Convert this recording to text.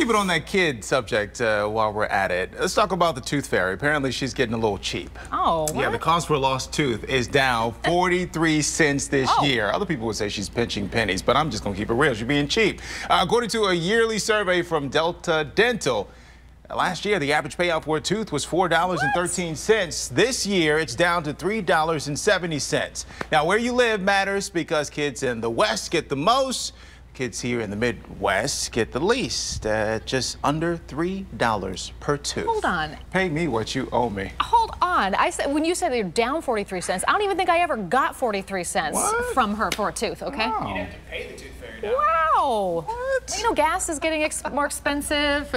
keep it on that kid subject while we're at it. Let's talk about the Tooth Fairy. Apparently, she's getting a little cheap. Oh, what? Yeah, the cost for a lost tooth is down 43 cents this year. Other people would say she's pinching pennies, but I'm just going to keep it real. She's being cheap. According to a yearly survey from Delta Dental, last year, the average payout for a tooth was $4.13. This year, it's down to $3.70. Now, where you live matters because kids in the West get the most. Kids here in the Midwest get the least, just under $3 per tooth. Hold on. Pay me what you owe me. Hold on. I said when you said they're down 43 cents, I don't even think I ever got 43 cents from her for a tooth, okay? Wow. You'd have to pay the Tooth Fairy now. Wow. What? You know, gas is getting more expensive.